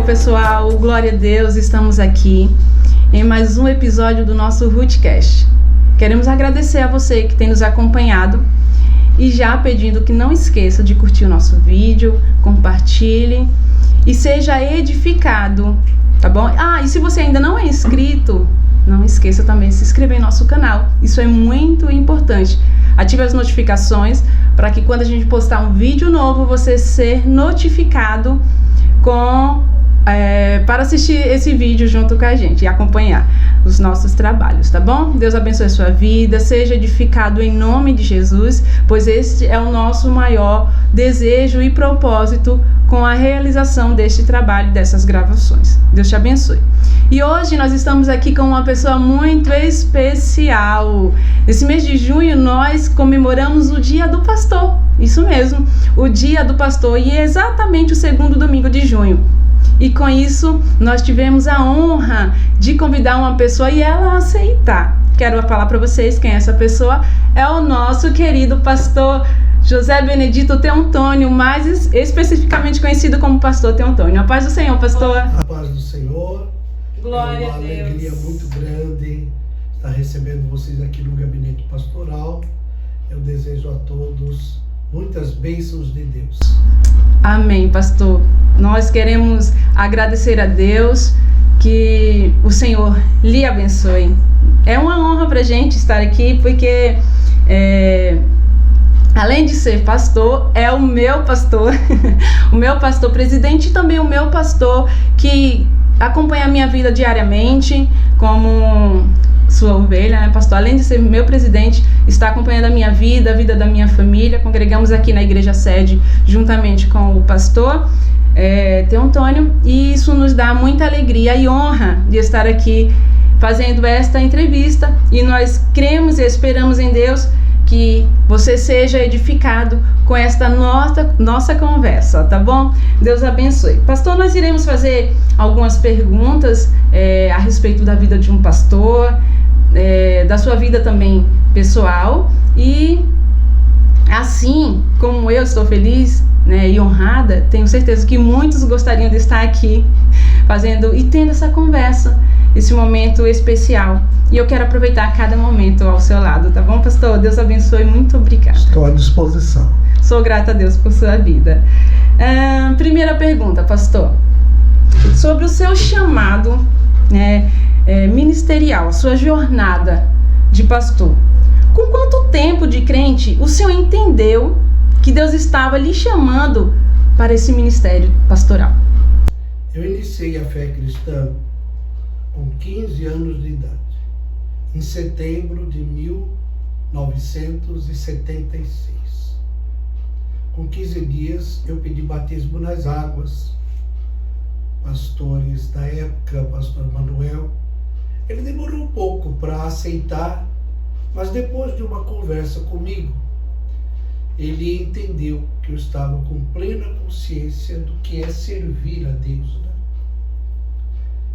pessoal, glória a Deus, estamos aqui em mais um episódio do nosso Rootcast. Queremos agradecer a você que tem nos acompanhado e já pedindo que não esqueça de curtir o nosso vídeo, compartilhe e seja edificado, tá bom? E se você ainda não é inscrito, não esqueça também de se inscrever em nosso canal, isso é muito importante. Ative as notificações para que quando a gente postar um vídeo novo, você ser notificado para assistir esse vídeo junto com a gente e acompanhar os nossos trabalhos, tá bom? Deus abençoe a sua vida, seja edificado em nome de Jesus, pois este é o nosso maior desejo e propósito com a realização deste trabalho, dessas gravações. Deus te abençoe. E hoje nós estamos aqui com uma pessoa muito especial. Nesse mês de junho nós comemoramos o Dia do Pastor, isso mesmo, o Dia do Pastor, e é exatamente o segundo domingo de junho. E com isso, nós tivemos a honra de convidar uma pessoa e ela aceitar. Quero falar para vocês quem é essa pessoa. É o nosso querido pastor José Benedito Teontônio, mais especificamente conhecido como pastor Teontônio. A paz do Senhor, pastor. A paz do Senhor. Glória a Deus. É uma alegria muito grande estar recebendo vocês aqui no Gabinete Pastoral. Eu desejo a todos muitas bênçãos de Deus. Amém, pastor. Nós queremos agradecer a Deus, que o Senhor lhe abençoe. É uma honra para a gente estar aqui, porque além de ser pastor, é o meu pastor, o meu pastor presidente e também o meu pastor que acompanha a minha vida diariamente como sua ovelha, né, pastor? Além de ser meu presidente, está acompanhando a minha vida, a vida da minha família. Congregamos aqui na igreja sede juntamente com o pastor Teontônio, e isso nos dá muita alegria e honra de estar aqui fazendo esta entrevista, e nós cremos e esperamos em Deus que você seja edificado com esta nossa conversa, tá bom? Deus abençoe. Pastor, nós iremos fazer algumas perguntas a respeito da vida de um pastor, da sua vida também pessoal, e assim como eu estou feliz, né, e honrada, tenho certeza que muitos gostariam de estar aqui fazendo e tendo essa conversa, esse momento especial. E eu quero aproveitar cada momento ao seu lado, tá bom, pastor? Deus abençoe, muito obrigada. Estou à disposição. Sou grata a Deus por sua vida. Primeira pergunta, pastor. Sobre o seu chamado, né, ministerial, a sua jornada de pastor. Com quanto tempo de crente o senhor entendeu que Deus estava lhe chamando para esse ministério pastoral? Eu iniciei a fé cristã com 15 anos de idade, em setembro de 1976. Com 15 dias eu pedi batismo nas águas. Pastores da época, pastor Manuel, ele demorou um pouco para aceitar, mas depois de uma conversa comigo, ele entendeu que eu estava com plena consciência do que é servir a Deus, né?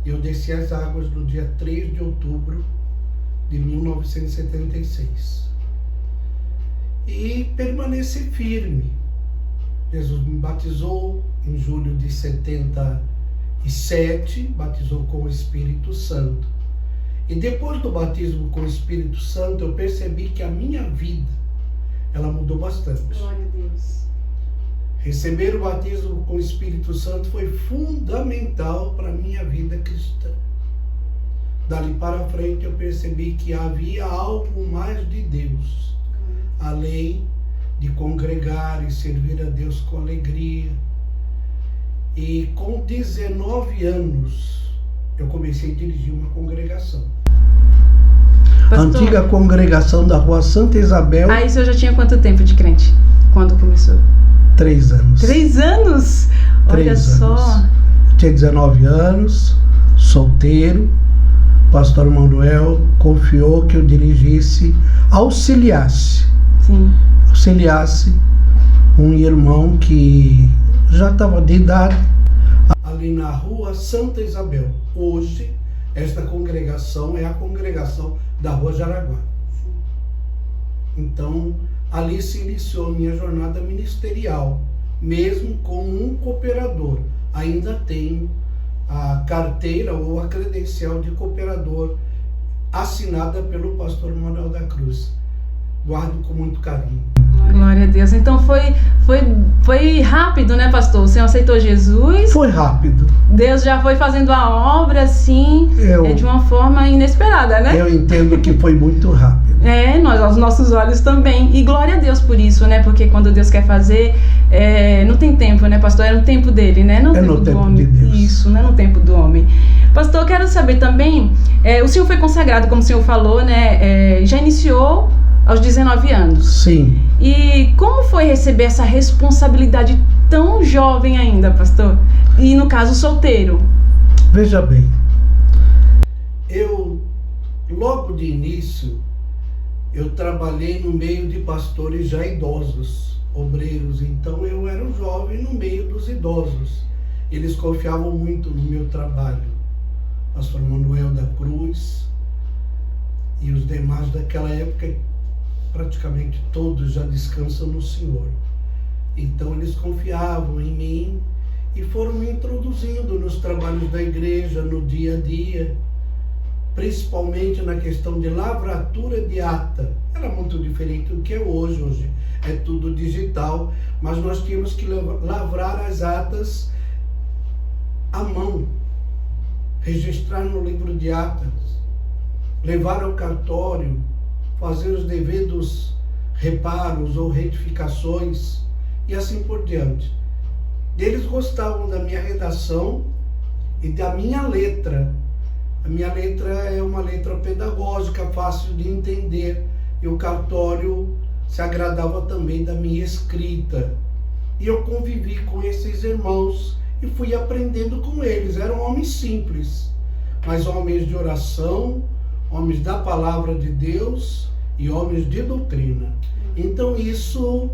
Eu desci as águas no dia 3 de outubro de 1976 e permaneci firme. Jesus me batizou em julho de 77, batizou com o Espírito Santo. E depois do batismo com o Espírito Santo, eu percebi que a minha vida, ela mudou bastante. Glória a Deus. Receber o batismo com o Espírito Santo foi fundamental para a minha vida cristã. Dali para frente eu percebi que havia algo mais de Deus, além de congregar e servir a Deus com alegria. E com 19 anos eu comecei a dirigir uma congregação. Pastor, Antiga congregação da Rua Santa Isabel. Aí o senhor já tinha quanto tempo de crente? Quando começou? 3 anos. 3 anos? Olha só. Tinha 19 anos, solteiro. Pastor Manuel confiou que eu dirigisse, auxiliasse um irmão que já estava de idade, ali na Rua Santa Isabel. Hoje, esta congregação é a congregação da Rua Jaraguá. Então, ali se iniciou a minha jornada ministerial, mesmo como um cooperador. Ainda tenho a carteira ou a credencial de cooperador assinada pelo pastor Manuel da Cruz. Guardo com muito carinho. Glória a Deus. Então foi rápido, né, pastor? O senhor aceitou Jesus? Foi rápido. Deus já foi fazendo a obra, assim, de uma forma inesperada, né? Eu entendo que foi muito rápido. Aos nossos olhos também. E glória a Deus por isso, né? Porque quando Deus quer fazer, não tem tempo, né, pastor? É no tempo dele, né? Não no tempo homem. De Deus. Isso, não é no tempo do homem. Pastor, eu quero saber também, o senhor foi consagrado, como o senhor falou, né? Já iniciou aos 19 anos. Sim. E como foi receber essa responsabilidade tão jovem ainda, pastor? E no caso, solteiro? Veja bem, eu, logo de início, eu trabalhei no meio de pastores já idosos, obreiros. Então eu era um jovem no meio dos idosos. Eles confiavam muito no meu trabalho. Pastor Manuel da Cruz e os demais daquela época, praticamente todos já descansam no Senhor. Então eles confiavam em mim e foram me introduzindo nos trabalhos da igreja, no dia a dia, principalmente na questão de lavratura de ata. Era muito diferente do que é hoje. Hoje é tudo digital, mas nós tínhamos que lavrar as atas à mão, registrar no livro de atas, levar ao cartório, fazer os devidos reparos ou retificações e assim por diante. Eles gostavam da minha redação e da minha letra. A minha letra é uma letra pedagógica, fácil de entender, e o cartório se agradava também da minha escrita. E eu convivi com esses irmãos e fui aprendendo com eles. Eram homens simples, mas homens de oração, homens da palavra de Deus e homens de doutrina. Então isso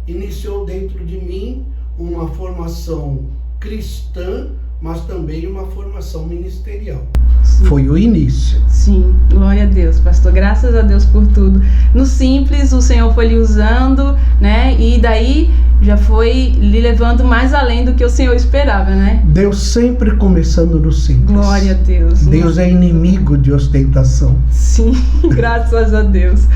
iniciou dentro de mim uma formação cristã, mas também uma formação ministerial. Sim. Foi o início. Sim, glória a Deus, pastor. Graças a Deus por tudo. No simples, o Senhor foi lhe usando, né? E daí já foi lhe levando mais além do que o Senhor esperava, né? Deus sempre começando no simples. Glória a Deus. Deus é inimigo de ostentação. Sim, graças a Deus.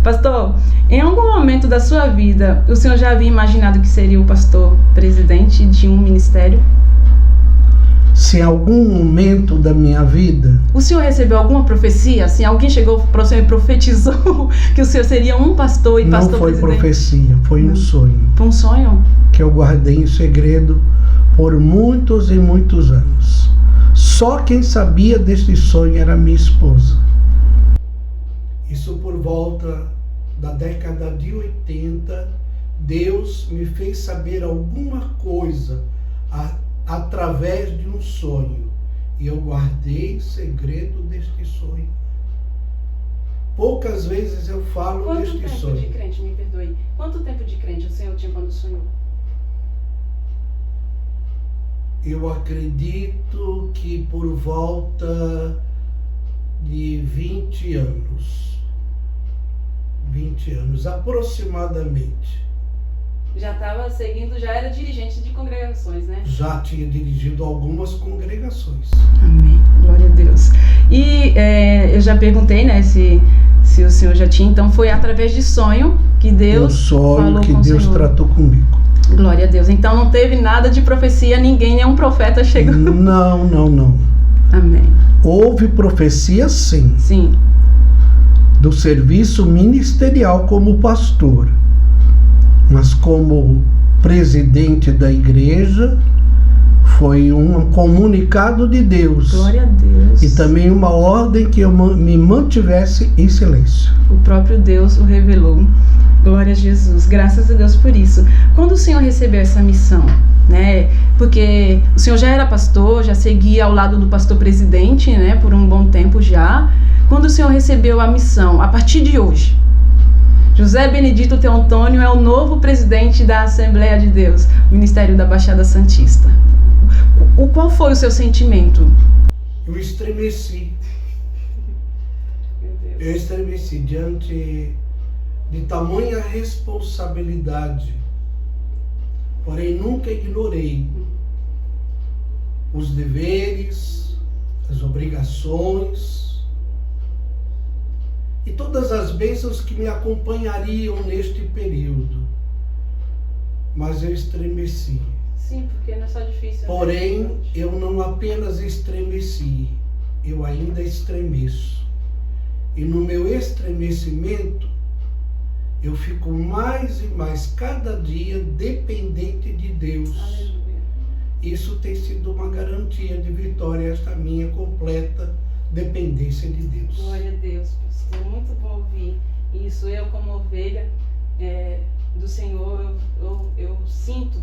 Pastor, em algum momento da sua vida, o senhor já havia imaginado que seria o pastor presidente de um ministério? Se em algum momento da minha vida... O senhor recebeu alguma profecia? Assim, alguém chegou para o senhor e profetizou que o senhor seria um pastor e pastor presidente? Não foi profecia, foi um sonho. Foi um sonho? Que eu guardei em segredo por muitos e muitos anos. Só quem sabia desse sonho era minha esposa. Isso por volta da década de 80, Deus me fez saber alguma coisa através de um sonho. E eu guardei segredo deste sonho. Poucas vezes eu falo deste sonho. Quanto tempo de crente, me perdoe, quanto tempo de crente o Senhor tinha quando sonhou? Eu acredito que por volta de 20 anos. 20 anos, aproximadamente. Já estava seguindo, já era dirigente de congregações, né? Já tinha dirigido algumas congregações. Amém, glória a Deus. E eu já perguntei, né, se o senhor já tinha, então foi através de sonho que Deus falou que com Deus o senhor. Tratou comigo. Glória a Deus. Então não teve nada de profecia, nenhum profeta chegou. Não. Amém. Houve profecia, sim. Sim. Do serviço ministerial como pastor, mas como presidente da igreja foi um comunicado de Deus. Glória a Deus. E também uma ordem que eu me mantivesse em silêncio. O próprio Deus o revelou. Glória a Jesus, graças a Deus por isso. Quando o Senhor recebeu essa missão, né? Porque o Senhor já era pastor, já seguia ao lado do pastor presidente, né? Por um bom tempo já. Quando o Senhor recebeu a missão, a partir de hoje, José Benedito Teotônio é o novo presidente da Assembleia de Deus, Ministério da Baixada Santista. Qual foi o seu sentimento? Eu estremeci. Meu Deus. Eu estremeci diante de tamanha responsabilidade. Porém, nunca ignorei os deveres, as obrigações e todas as bênçãos que me acompanhariam neste período. Mas eu estremeci. Sim, porque não é só difícil. Porém, eu não apenas estremeci, eu ainda estremeço. E no meu estremecimento, eu fico mais e mais, cada dia, dependente de Deus. Aleluia. Isso tem sido uma garantia de vitória, esta minha completa dependência de Deus. Glória a Deus, pastor. É muito bom ouvir isso. Eu, como ovelha do Senhor, eu sinto,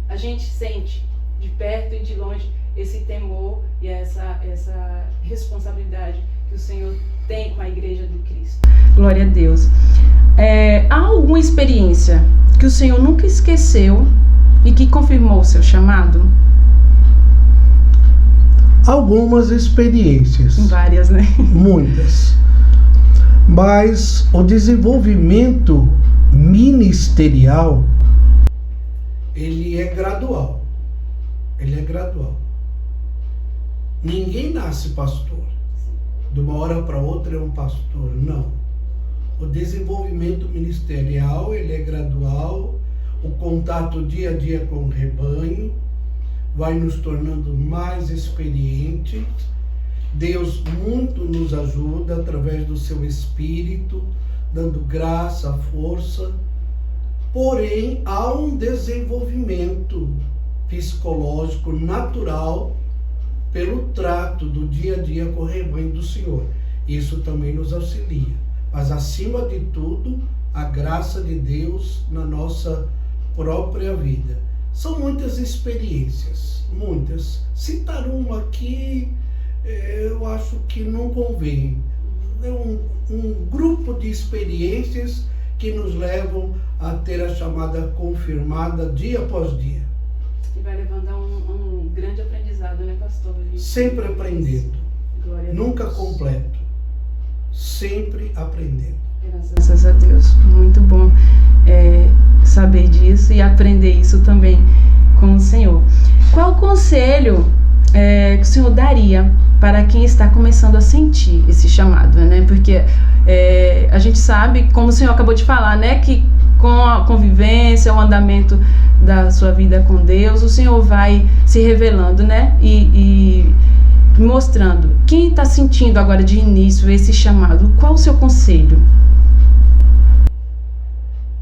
a gente sente de perto e de longe esse temor e essa responsabilidade que o Senhor tem com a igreja do Cristo. Glória a Deus. Há alguma experiência que o Senhor nunca esqueceu e que confirmou o seu chamado? Algumas experiências. Várias, né? Muitas. Mas o desenvolvimento ministerial, ele é gradual. Ele é gradual. Ninguém nasce pastor. De uma hora para outra é um pastor. Não. O desenvolvimento ministerial, ele é gradual. O contato dia a dia com o rebanho vai nos tornando mais experientes. Deus muito nos ajuda através do seu Espírito, dando graça, força. Porém, há um desenvolvimento psicológico natural pelo trato do dia a dia com o rebanho do Senhor. Isso também nos auxilia. Mas, acima de tudo, a graça de Deus na nossa própria vida. São muitas experiências, muitas. Citar uma aqui, eu acho que não convém. É um grupo de experiências que nos levam a ter a chamada confirmada dia após dia. E vai levando a um grande aprendizado, né, pastor? Sempre aprendendo. Nunca completo. Sempre aprendendo. Graças a Deus. Muito bom saber disso e aprender isso também com o Senhor. Qual o conselho que o Senhor daria para quem está começando a sentir esse chamado, né? Porque a gente sabe, como o Senhor acabou de falar, né, que com a convivência, o andamento da sua vida com Deus, o Senhor vai se revelando, né, e mostrando. Quem está sentindo agora de início esse chamado, qual o seu conselho?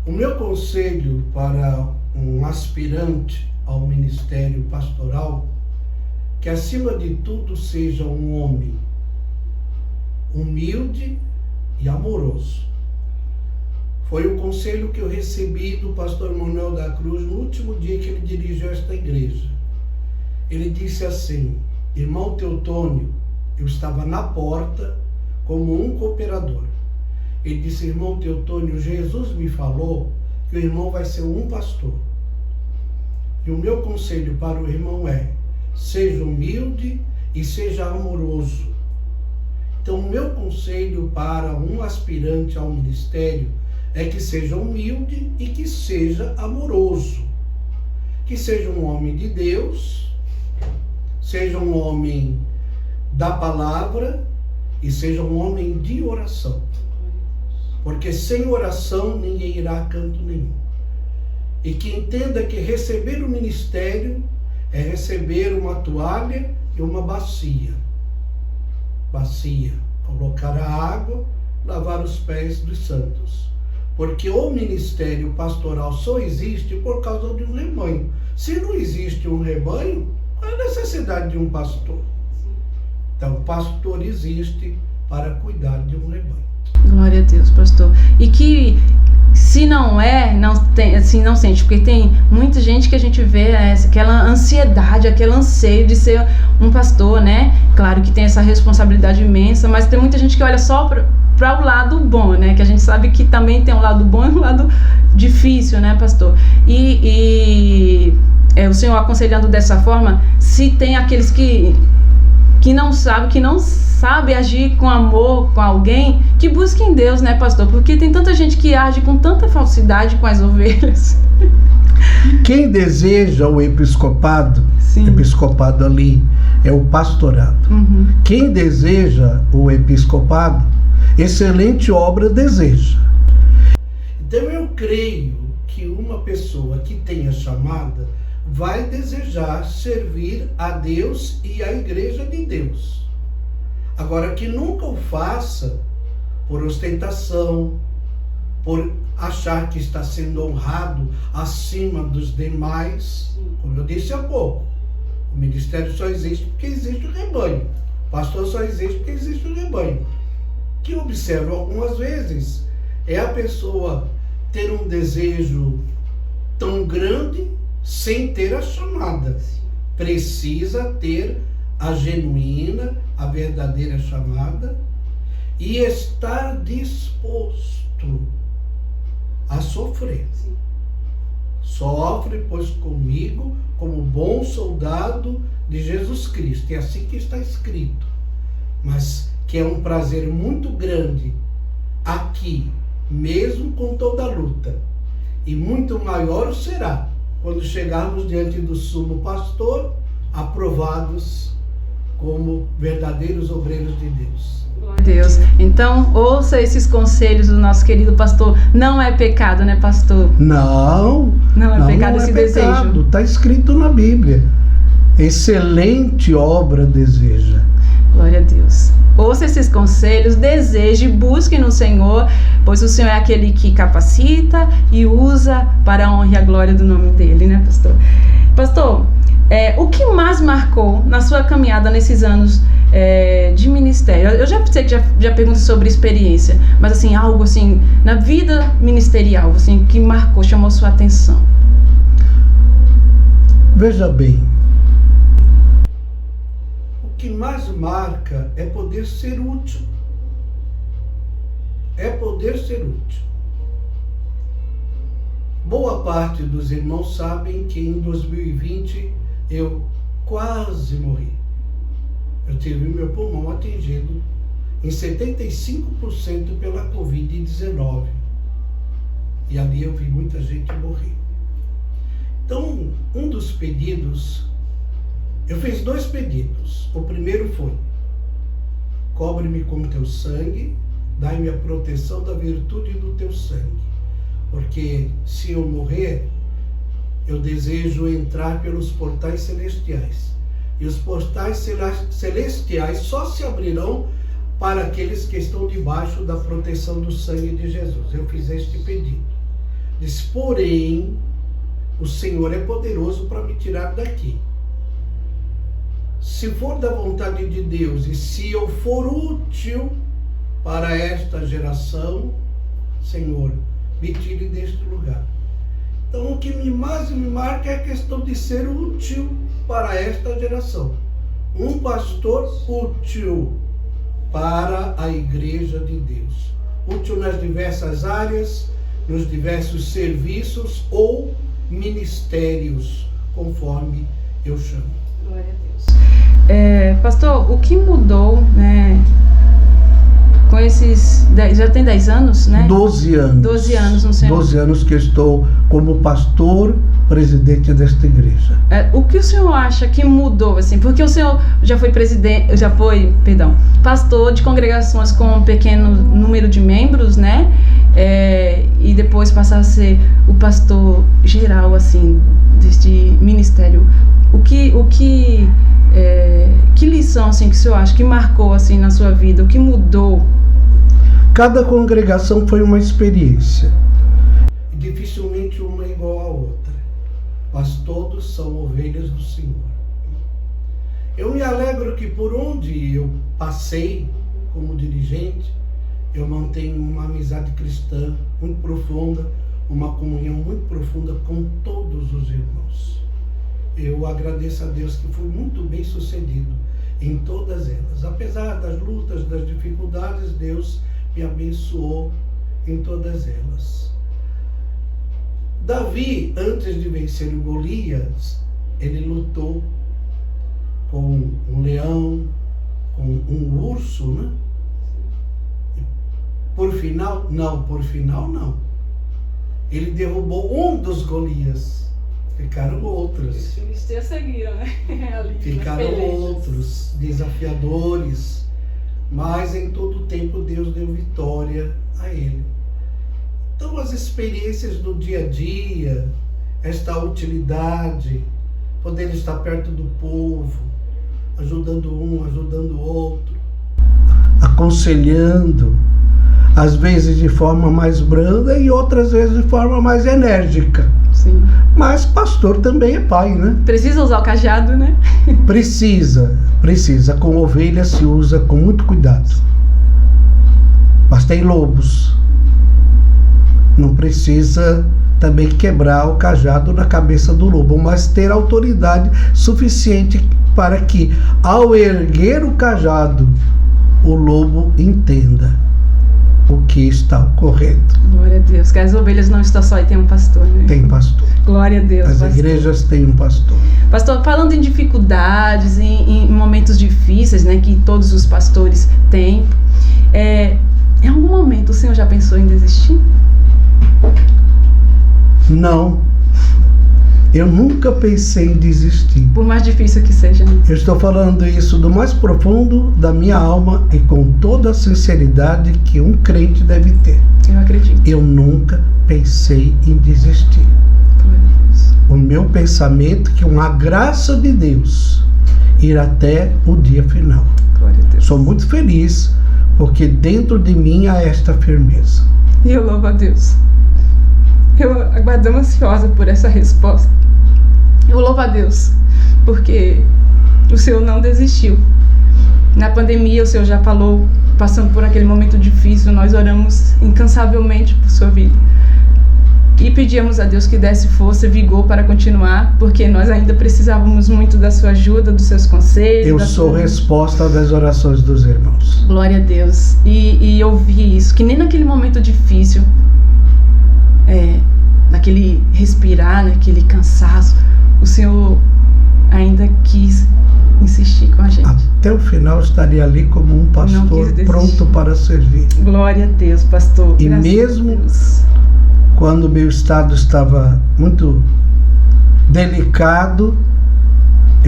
O meu conselho para um aspirante ao ministério pastoral, que acima de tudo seja um homem humilde e amoroso. Foi o conselho que eu recebi do pastor Manuel da Cruz no último dia que ele dirigiu esta igreja. Ele disse assim: irmão Teotônio, eu estava na porta como um cooperador. Ele disse: irmão Teotônio, Jesus me falou que o irmão vai ser um pastor. E o meu conselho para o irmão é: seja humilde e seja amoroso. Então, o meu conselho para um aspirante ao ministério é que seja humilde e que seja amoroso. Que seja um homem de Deus, seja um homem da palavra e seja um homem de oração. Porque sem oração ninguém irá a canto nenhum. E que entenda que receber o ministério é receber uma toalha e uma bacia. Bacia, colocar a água, lavar os pés dos santos. Porque o ministério pastoral só existe por causa de um rebanho. Se não existe um rebanho, qual é a necessidade de um pastor? Então, o pastor existe para cuidar de um rebanho. Glória a Deus, pastor. E que se não tem, assim, não sente, porque tem muita gente que a gente vê aquela ansiedade, aquele anseio de ser um pastor, né? Claro que tem essa responsabilidade imensa, mas tem muita gente que olha só para o lado bom, né? Que a gente sabe que também tem um lado bom e um lado difícil, né, pastor? E o Senhor aconselhando dessa forma, se tem aqueles que não sabe agir com amor com alguém, que busquem Deus, né, pastor? Porque tem tanta gente que age com tanta falsidade com as ovelhas. Quem deseja o episcopado, Sim. episcopado ali é o pastorado. Quem deseja o episcopado, excelente obra deseja. Então eu creio que uma pessoa que tenha chamada vai desejar servir a Deus e a Igreja de Deus. Agora, que nunca o faça por ostentação, por achar que está sendo honrado acima dos demais. Como eu disse há pouco, o ministério só existe porque existe o rebanho. O pastor só existe porque existe o rebanho. Que eu observo algumas vezes é a pessoa ter um desejo tão grande sem ter a chamada. Precisa ter a genuína, a verdadeira chamada e estar disposto a sofrer. Sofre, pois, comigo como bom soldado de Jesus Cristo. É assim que está escrito. Mas que é um prazer muito grande aqui, mesmo com toda a luta. E muito maior será quando chegarmos diante do sumo pastor, aprovados como verdadeiros obreiros de Deus. Deus. Então, ouça esses conselhos do nosso querido pastor. Não é pecado, né, pastor? Não é pecado esse pecado. desejo. Está escrito na Bíblia. Excelente obra deseja. Glória a Deus. Ouça esses conselhos, deseje, busque no Senhor, pois o Senhor é aquele que capacita e usa para a honra e a glória do nome dele, né, pastor? Pastor, o que mais marcou na sua caminhada nesses anos de ministério? Eu já sei que já pergunto sobre experiência, mas assim, algo assim, na vida ministerial, assim, que marcou, chamou sua atenção. Veja bem, o que mais marca é poder ser útil. É poder ser útil. Boa parte dos irmãos sabem que em 2020 eu quase morri. Eu tive meu pulmão atingido em 75% pela Covid-19. E ali eu vi muita gente morrer. Então, um dos pedidos, eu fiz 2 pedidos. O primeiro foi: cobre-me com teu sangue, dai-me a proteção da virtude do teu sangue. Porque se eu morrer, eu desejo entrar pelos portais celestiais. E os portais celestiais só se abrirão para aqueles que estão debaixo da proteção do sangue de Jesus. Eu fiz este pedido. Diz, porém, o Senhor é poderoso para me tirar daqui. Se for da vontade de Deus e se eu for útil para esta geração, Senhor, me tire deste lugar. Então, o que mais me marca é a questão de ser útil para esta geração. Um pastor útil para a Igreja de Deus. Útil nas diversas áreas, nos diversos serviços ou ministérios, conforme eu chamo. Glória a Deus. Pastor, o que mudou, né, com esses... Já tem 10 anos, né? 12 anos. 12 anos no Senhor. 12 anos que estou como pastor, presidente desta igreja. O que o senhor acha que mudou, assim? Porque o senhor já foi pastor de congregações com um pequeno número de membros, né? E depois passar a ser o pastor geral, assim, deste ministério. Que lição, assim, que o senhor acha que marcou, assim, na sua vida? O que mudou? Cada congregação foi uma experiência. E dificilmente uma é igual à outra. Mas todos são ovelhas do Senhor. Eu me alegro que por onde eu passei como dirigente, eu mantenho uma amizade cristã muito profunda, uma comunhão muito profunda com todos os irmãos. Eu agradeço a Deus que fui muito bem sucedido em todas elas. Apesar das lutas, das dificuldades, Deus me abençoou em todas elas. Davi, antes de vencer o Golias, ele lutou com um leão, com um urso, né? Por final, não. Ele derrubou um dos Golias, Ficaram outros. Os filisteus seguiram, né? Ali, Ficaram outros desafiadores, mas em todo o tempo Deus deu vitória a ele. Então as experiências do dia a dia, esta utilidade, poder estar perto do povo, ajudando um, ajudando o outro, aconselhando, às vezes de forma mais branda e outras vezes de forma mais enérgica. Sim. Mas pastor também é pai, né? Precisa usar o cajado, né? Precisa. Com ovelhas se usa com muito cuidado. Mas tem lobos. Não precisa também quebrar o cajado na cabeça do lobo, mas ter autoridade suficiente para que, ao erguer o cajado, o lobo entenda o que está ocorrendo. Glória a Deus, que as ovelhas não estão só e tem um pastor, né? Tem pastor. Glória a Deus. As pastor. igrejas têm um pastor. Pastor, falando em dificuldades, em momentos difíceis, né, que todos os pastores têm, em algum momento o senhor já pensou em desistir? Não. Eu nunca pensei em desistir. Por mais difícil que seja. Né? Eu estou falando isso do mais profundo da minha alma e com toda a sinceridade que um crente deve ter. Eu acredito. Eu nunca pensei em desistir. Glória a Deus. O meu pensamento é que com a graça de Deus ir até o dia final. Glória a Deus. Sou muito feliz porque dentro de mim há esta firmeza. E eu louvo a Deus. Eu aguardo ansiosa por essa resposta. Eu louvo a Deus, porque o Senhor não desistiu. Na pandemia, o Senhor já falou, passando por aquele momento difícil, nós oramos incansavelmente por sua vida. E pedíamos a Deus que desse força e vigor para continuar, porque nós ainda precisávamos muito da sua ajuda, dos seus conselhos. Eu sou resposta das orações dos irmãos. Glória a Deus. E eu vi isso, que nem naquele momento difícil, naquele respirar, naquele cansaço, o Senhor ainda quis insistir com a gente. Até o final estaria ali como um pastor pronto para servir. Glória a Deus, pastor. E mesmo quando meu estado estava muito delicado,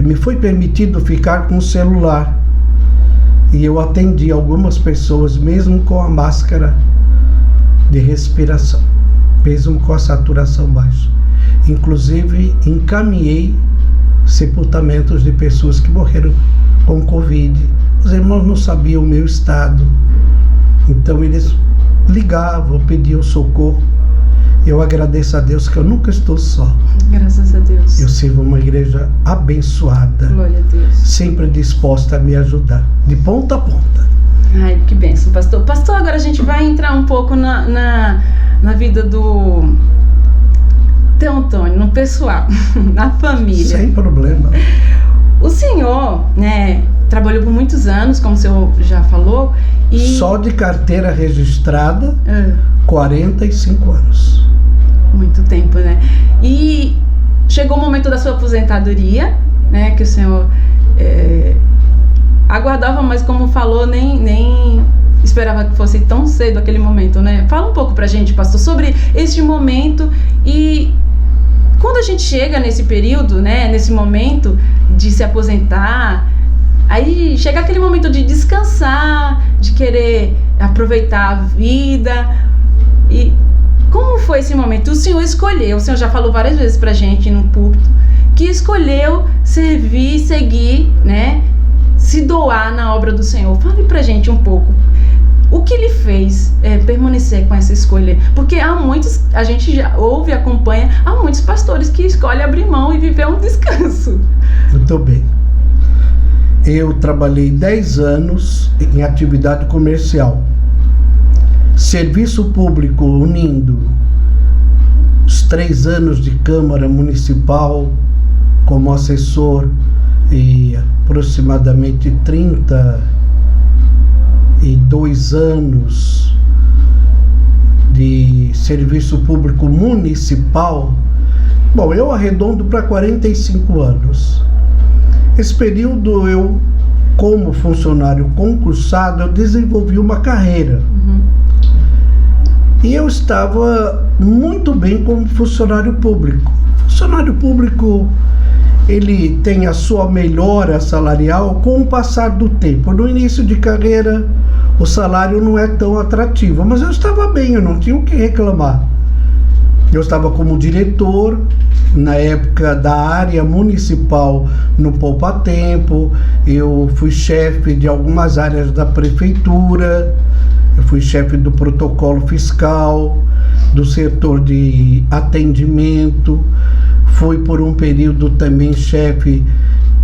me foi permitido ficar com o celular. E eu atendi algumas pessoas, mesmo com a máscara de respiração, mesmo com a saturação baixa. Inclusive, encaminhei sepultamentos de pessoas que morreram com Covid. Os irmãos não sabiam o meu estado, então eles ligavam, pediam socorro. Eu agradeço a Deus que eu nunca estou só. Graças a Deus. Eu sirvo uma igreja abençoada. Glória a Deus. Sempre disposta a me ajudar, de ponta a ponta. Ai, que bênção, pastor. Pastor, agora a gente vai entrar um pouco na vida do Antônio, no pessoal, na família. Sem problema. O senhor, né, trabalhou por muitos anos, como o senhor já falou, e... Só de carteira registrada, 45 anos. Muito tempo, né? E chegou o momento da sua aposentadoria, né, que o senhor aguardava, mas como falou, nem esperava que fosse tão cedo aquele momento, né? Fala um pouco pra gente, pastor, sobre este momento e quando a gente chega nesse período, né, nesse momento de se aposentar, aí chega aquele momento de descansar, de querer aproveitar a vida. E como foi esse momento? O senhor escolheu, o senhor já falou várias vezes pra gente no púlpito, que escolheu servir, seguir, né, se doar na obra do Senhor. Fale pra gente um pouco. O que lhe fez permanecer com essa escolha? Porque há muitos, a gente já ouve e acompanha, há muitos pastores que escolhem abrir mão e viver um descanso. Muito bem. Eu trabalhei 10 anos em atividade comercial. Serviço público unindo os 3 anos de Câmara Municipal como assessor e aproximadamente 32 anos de serviço público municipal. Bom, eu arredondo para 45 anos. Esse período eu, como funcionário concursado, eu desenvolvi uma carreira. E eu estava muito bem como funcionário público. funcionário público, ele tem a sua melhora salarial com o passar do tempo. No início de carreira, o salário não é tão atrativo, mas eu estava bem, eu não tinha o que reclamar. Eu estava como diretor, na época da área municipal no Poupa Tempo, eu fui chefe de algumas áreas da prefeitura, eu fui chefe do protocolo fiscal, do setor de atendimento, fui por um período também chefe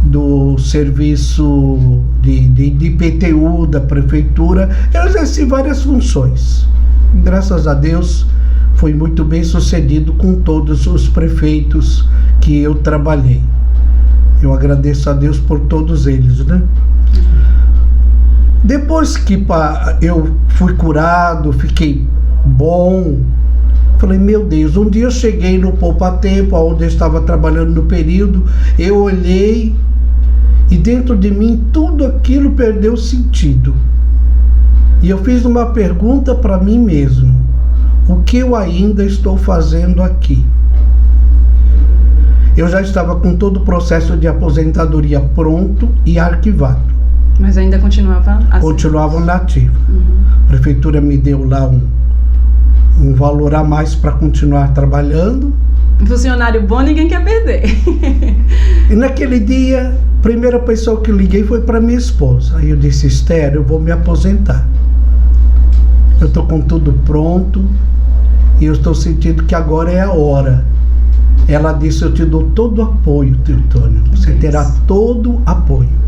do serviço de IPTU da prefeitura. Eu exerci várias funções. Graças a Deus, fui muito bem sucedido com todos os prefeitos que eu trabalhei. Eu agradeço a Deus por todos eles, né? Depois que eu fui curado, fiquei bom, falei, meu Deus, um dia eu cheguei no Poupa Tempo, onde eu estava trabalhando no período, eu olhei e dentro de mim tudo aquilo perdeu sentido. E eu fiz uma pergunta para mim mesmo: o que eu ainda estou fazendo aqui? Eu já estava com todo o processo de aposentadoria pronto e arquivado. Mas ainda continuava assim? Continuava nativo. A prefeitura me deu lá um valor a mais para continuar trabalhando. Um funcionário bom ninguém quer perder. E naquele dia, a primeira pessoa que eu liguei foi para minha esposa. Aí eu disse, Esther, eu vou me aposentar. Eu estou com tudo pronto e eu estou sentindo que agora é a hora. Ela disse, eu te dou todo o apoio, Teutônio. Você terá todo o apoio.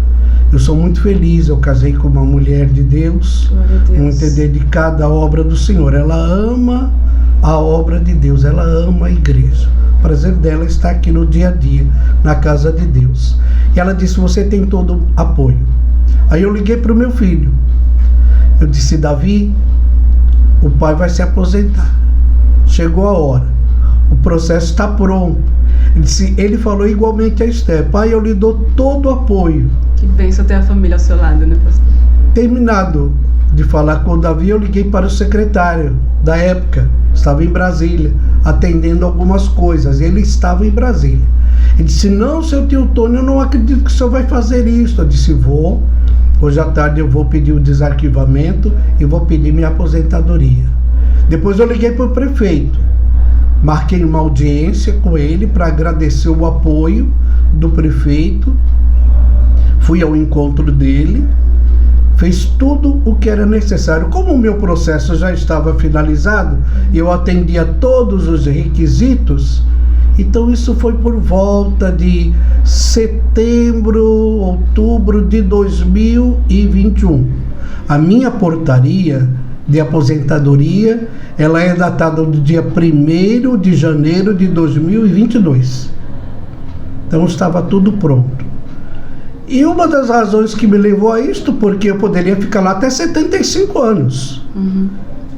Eu sou muito feliz, eu casei com uma mulher de Deus, muito dedicada à obra do Senhor. Ela ama a obra de Deus, ela ama a igreja. O prazer dela está aqui no dia a dia, na casa de Deus. E ela disse, você tem todo o apoio. Aí eu liguei para o meu filho. Eu disse, Davi, o pai vai se aposentar. Chegou a hora. O processo está pronto. Ele falou igualmente a Esther, pai, eu lhe dou todo o apoio. Que bênção ter a família ao seu lado, né, pastor? Terminado de falar com o Davi, eu liguei para o secretário da época, estava em Brasília, atendendo algumas coisas. Ele estava em Brasília. Ele disse, não, seu Teutônio, eu não acredito que o senhor vai fazer isso. Eu disse, vou. Hoje à tarde eu vou pedir o desarquivamento e vou pedir minha aposentadoria. Depois eu liguei para o prefeito. Marquei uma audiência com ele para agradecer o apoio do prefeito. Fui ao encontro dele, fez tudo o que era necessário. Como o meu processo já estava finalizado, eu atendia todos os requisitos, então isso foi por volta de setembro, outubro de 2021. A minha portaria de aposentadoria, ela é datada do dia 1º de janeiro de 2022. Então estava tudo pronto. E uma das razões que me levou a isto, porque eu poderia ficar lá até 75 anos.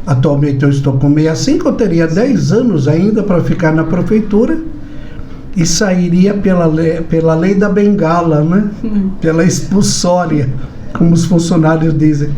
Atualmente eu estou com 65, eu teria 10 anos ainda para ficar na prefeitura e sairia pela lei da bengala, né? Pela expulsória, como os funcionários dizem.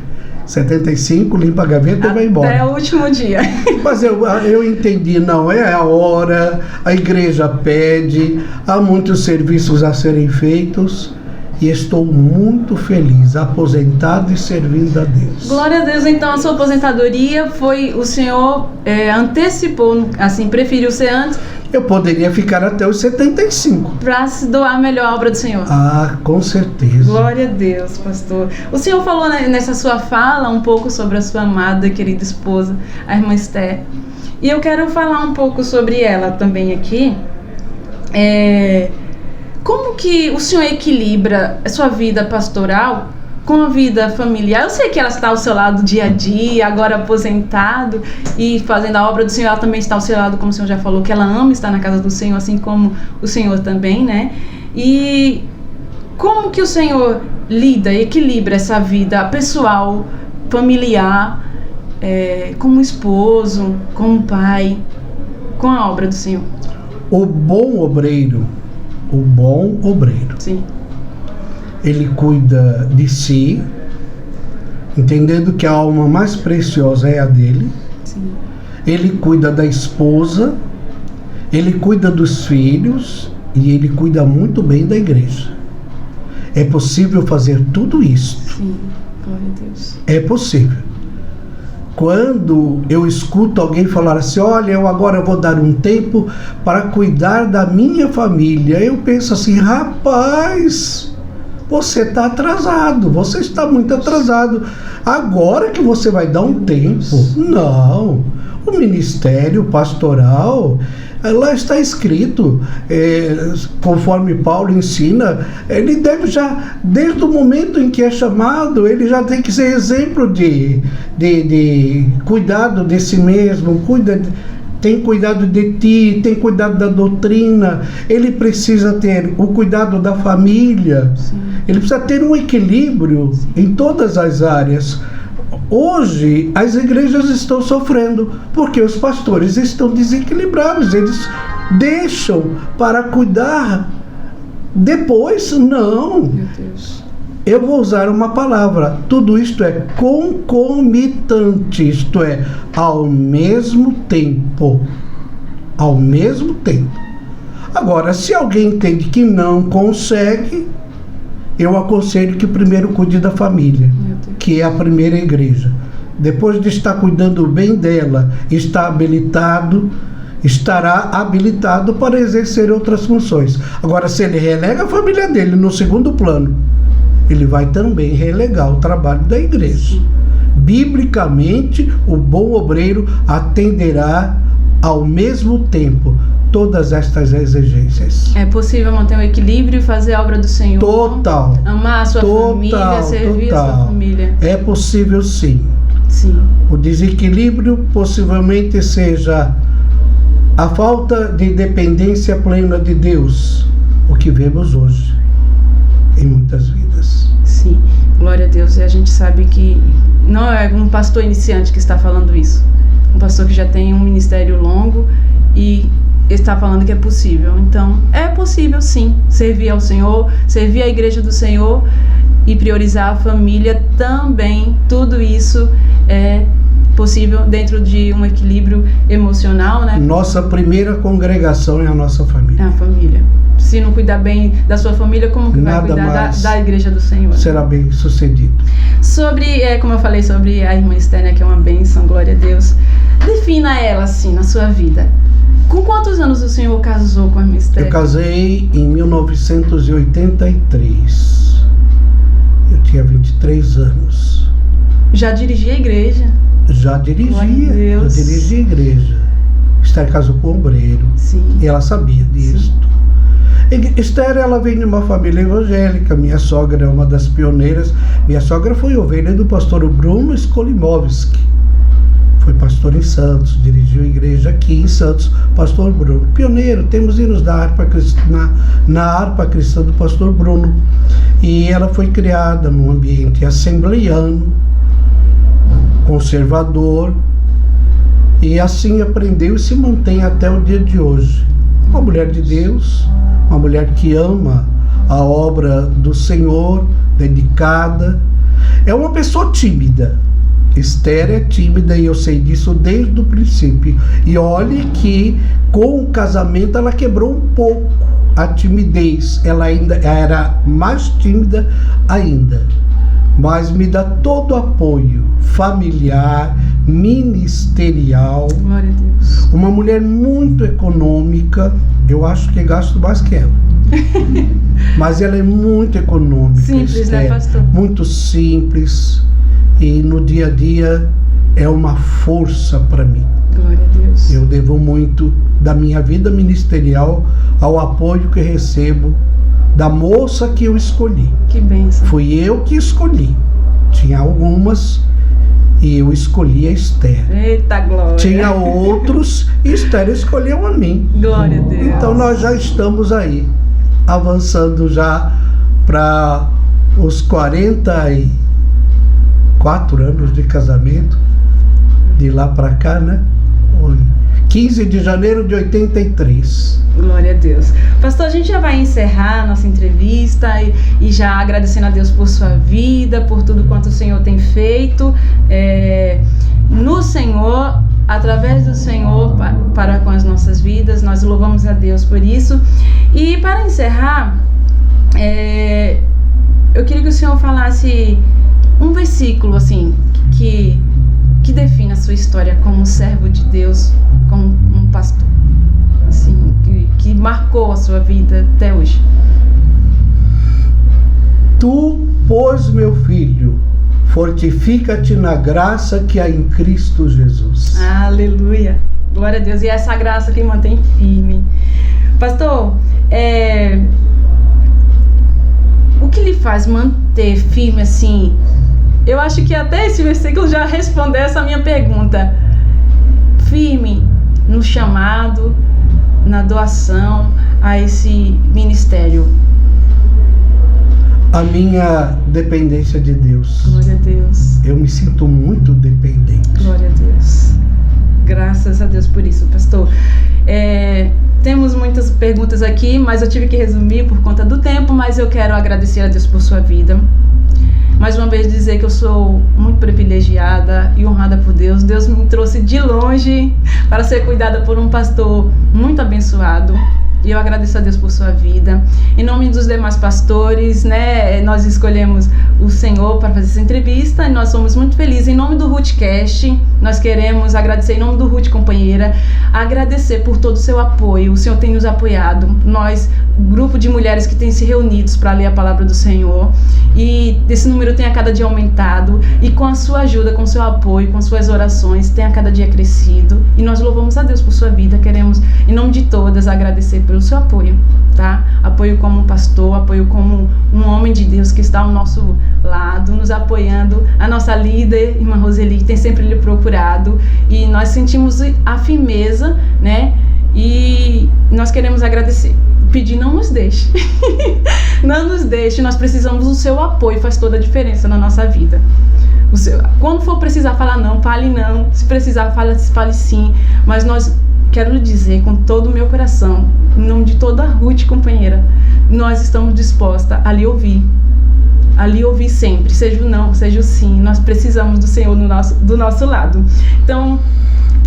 75, limpa a gaveta e vai embora. Até o último dia. Mas eu entendi, não é a hora, a igreja pede, há muitos serviços a serem feitos e estou muito feliz, aposentado e servindo a Deus. Glória a Deus, então a sua aposentadoria foi, o senhor antecipou, assim, preferiu ser antes. Eu poderia ficar até os 75. Para se doar melhor a obra do Senhor. Ah, com certeza. Glória a Deus, pastor. O senhor falou nessa sua fala um pouco sobre a sua amada e querida esposa, a irmã Esther. E eu quero falar um pouco sobre ela também aqui. Como que o senhor equilibra a sua vida pastoral com a vida familiar? Eu sei que ela está ao seu lado dia a dia, agora aposentado e fazendo a obra do Senhor. Ela também está ao seu lado, como o senhor já falou, que ela ama estar na casa do Senhor, assim como o Senhor também, né? E como que o Senhor lida e equilibra essa vida pessoal, familiar, como esposo, como pai, com a obra do Senhor? O bom obreiro, Sim. Ele cuida de si, entendendo que a alma mais preciosa é a dele. Sim. Ele cuida da esposa, Ele cuida dos filhos e ele cuida muito bem da igreja. É possível fazer tudo isso. Sim, glória a Deus. É possível. Quando eu escuto alguém falar assim, olha, eu agora vou dar um tempo para cuidar da minha família, eu penso assim, rapaz, você está atrasado, você está muito atrasado. Agora que você vai dar um tempo? Não. O ministério pastoral, lá está escrito, conforme Paulo ensina, ele deve já, desde o momento em que é chamado, ele já tem que ser exemplo de cuidado de si mesmo, tem cuidado de ti, tem cuidado da doutrina, ele precisa ter o cuidado da família. Sim. Ele precisa ter um equilíbrio. Sim. Em todas as áreas. Hoje, as igrejas estão sofrendo, porque os pastores estão desequilibrados, eles deixam para cuidar depois. Não. Meu Deus. Eu vou usar uma palavra, tudo isto é concomitante, isto é, ao mesmo tempo. Ao mesmo tempo. Agora, se alguém entende que não consegue, eu aconselho que primeiro cuide da família, que é a primeira igreja. Depois de estar cuidando bem dela, estará habilitado para exercer outras funções. Agora, se ele relega a família dele no segundo plano, ele vai também relegar o trabalho da igreja. Biblicamente, o bom obreiro atenderá ao mesmo tempo todas estas exigências. É possível manter um equilíbrio e fazer a obra do Senhor? Total. Amar a sua família, servir a sua família? É possível, sim. Sim. O desequilíbrio possivelmente seja a falta de dependência plena de Deus, o que vemos hoje em muitas vidas. Sim, glória a Deus. E a gente sabe que não é um pastor iniciante que está falando isso. Um pastor que já tem um ministério longo e está falando que é possível. Então, é possível sim, servir ao Senhor, servir a igreja do Senhor e priorizar a família também. Tudo isso é possível dentro de um equilíbrio emocional, né? Nossa primeira congregação é a nossa família. É a família. Se não cuidar bem da sua família, como que vai cuidar da igreja do Senhor? Será bem sucedido. Sobre, como eu falei sobre a irmã Estênia, que é uma bênção, glória a Deus. Defina ela assim na sua vida. Com quantos anos o senhor casou com a irmã Estênia? Eu casei em 1983. Eu tinha 23 anos. Já dirigia a igreja? Já dirigia a igreja. Esther casou com um obreiro. Sim. E ela sabia disso. Esther, ela vem de uma família evangélica. Minha sogra é uma das pioneiras. Minha sogra foi ovelha do pastor Bruno Skolimowski. Foi pastor em Santos, dirigiu a igreja aqui em Santos, pastor Bruno. Pioneiro, temos hinos da harpa na harpa cristã do pastor Bruno. E ela foi criada num ambiente assembleiano, conservador, e assim aprendeu e se mantém até o dia de hoje. Uma mulher de Deus, uma mulher que ama a obra do Senhor, dedicada. É uma pessoa tímida. Esther é tímida e eu sei disso desde o princípio. E olhe que com o casamento ela quebrou um pouco a timidez. Ela ainda era mais tímida ainda. Mas me dá todo o apoio familiar, ministerial. Glória a Deus. Uma mulher muito econômica. Eu acho que gasto mais que ela. Mas ela é muito econômica. Simples, Esther, né, pastor? Muito simples. E no dia a dia é uma força para mim. Glória a Deus. Eu devo muito da minha vida ministerial ao apoio que recebo da moça que eu escolhi. Que bênção. Fui eu que escolhi. Tinha algumas e eu escolhi a Esther. Eita glória. Tinha outros e Esther escolheu a mim. Glória a Deus. Então nós já estamos aí, avançando já para os 44 anos de casamento, de lá para cá, né? 15 de janeiro de 83. Glória a Deus. Pastor, a gente já vai encerrar a nossa entrevista e já agradecendo a Deus por sua vida, por tudo quanto o Senhor tem feito. No Senhor, através do Senhor para com as nossas vidas. Nós louvamos a Deus por isso. E para encerrar, eu queria que o Senhor falasse um versículo assim que define a sua história como servo de Deus, como um pastor, assim, que marcou a sua vida até hoje. Tu, pois, meu filho, fortifica-te na graça que há em Cristo Jesus. Aleluia, glória a Deus. E essa graça que mantém firme. Pastor, o que lhe faz manter firme assim? Eu acho que até esse versículo já respondeu essa minha pergunta. Firme no chamado, na doação a esse ministério. A minha dependência de Deus. Glória a Deus. Eu me sinto muito dependente. Glória a Deus. Graças a Deus por isso, pastor. Temos muitas perguntas aqui, mas eu tive que resumir por conta do tempo, mas eu quero agradecer a Deus por sua vida. Mais uma vez dizer que eu sou muito privilegiada e honrada por Deus. Deus me trouxe de longe para ser cuidada por um pastor muito abençoado. E eu agradeço a Deus por sua vida. Em nome dos demais pastores, né, nós escolhemos o Senhor para fazer essa entrevista e nós somos muito felizes. Em nome do Rootcast, nós queremos agradecer, em nome do Ruth Companheira, agradecer por todo o seu apoio. O Senhor tem nos apoiado. Nós, grupo de mulheres que tem se reunidos para ler a palavra do Senhor, e esse número tem a cada dia aumentado, e com a sua ajuda, com o seu apoio, com suas orações, tem a cada dia crescido, e nós louvamos a Deus por sua vida. Queremos, em nome de todas, agradecer pelo seu apoio, tá? Apoio como um pastor, apoio como um homem de Deus que está ao nosso lado, nos apoiando, a nossa líder, irmã Roseli, que tem sempre lhe procurado, e nós sentimos a firmeza, né? E nós queremos agradecer. Pedir, não nos deixe. Não nos deixe, nós precisamos do seu apoio, faz toda a diferença na nossa vida. Quando for precisar falar não, fale não. Se precisar, fale sim. Mas quero lhe dizer com todo o meu coração, em nome de toda a Ruth Companheira, nós estamos dispostas a lhe ouvir. A lhe ouvir sempre, seja o não, seja o sim. Nós precisamos do Senhor do nosso lado. Então,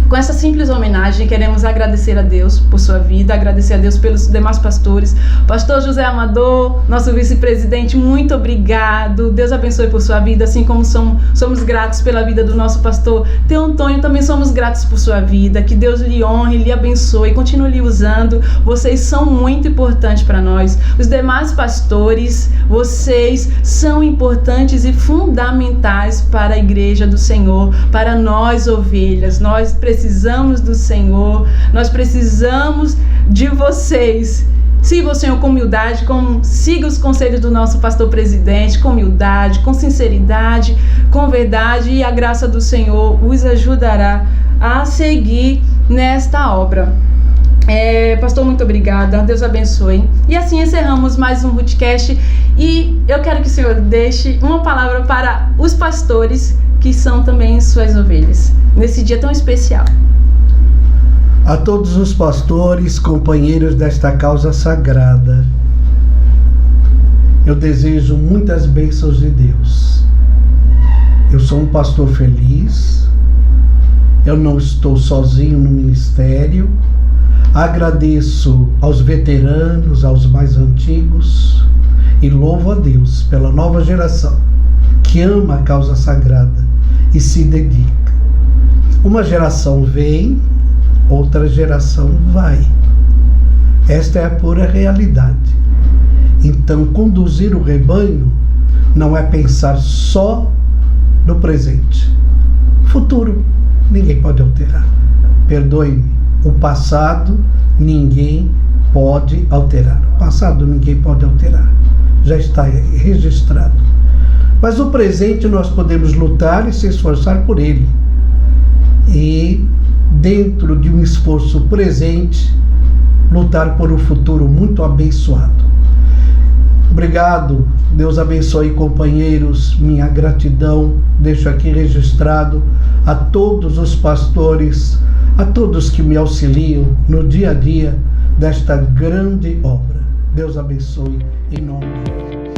com essa simples homenagem, queremos agradecer a Deus por sua vida, agradecer a Deus pelos demais pastores. Pastor José Amador, nosso vice-presidente, muito obrigado. Deus abençoe por sua vida, assim como somos gratos pela vida do nosso pastor Teontônio, também somos gratos por sua vida. Que Deus lhe honre, lhe abençoe, continue lhe usando. Vocês são muito importantes para nós. Os demais pastores, vocês são importantes e fundamentais para a igreja do Senhor, para nós ovelhas. Nós precisamos do Senhor, nós precisamos de vocês. Sirva o Senhor com humildade, siga os conselhos do nosso pastor presidente, com humildade, com sinceridade, com verdade, e a graça do Senhor os ajudará a seguir nesta obra. Pastor, muito obrigada, Deus abençoe. E assim encerramos mais um Rootcast, e eu quero que o Senhor deixe uma palavra para os pastores que são também suas ovelhas, nesse dia tão especial. A todos os pastores, companheiros desta causa sagrada, eu desejo muitas bênçãos de Deus. Eu sou um pastor feliz, eu não estou sozinho no ministério. Agradeço aos veteranos, aos mais antigos, e louvo a Deus pela nova geração que ama a causa sagrada e se dedica. Uma geração vem, outra geração vai. Esta é a pura realidade. Então, conduzir o rebanho não é pensar só no presente. Futuro, ninguém pode alterar. Perdoe-me, o passado ninguém pode alterar. O passado ninguém pode alterar. Já está registrado. Mas o presente nós podemos lutar e se esforçar por ele. E dentro de um esforço presente, lutar por um futuro muito abençoado. Obrigado, Deus abençoe, companheiros, minha gratidão, deixo aqui registrado a todos os pastores, a todos que me auxiliam no dia a dia desta grande obra. Deus abençoe, em nome de Jesus.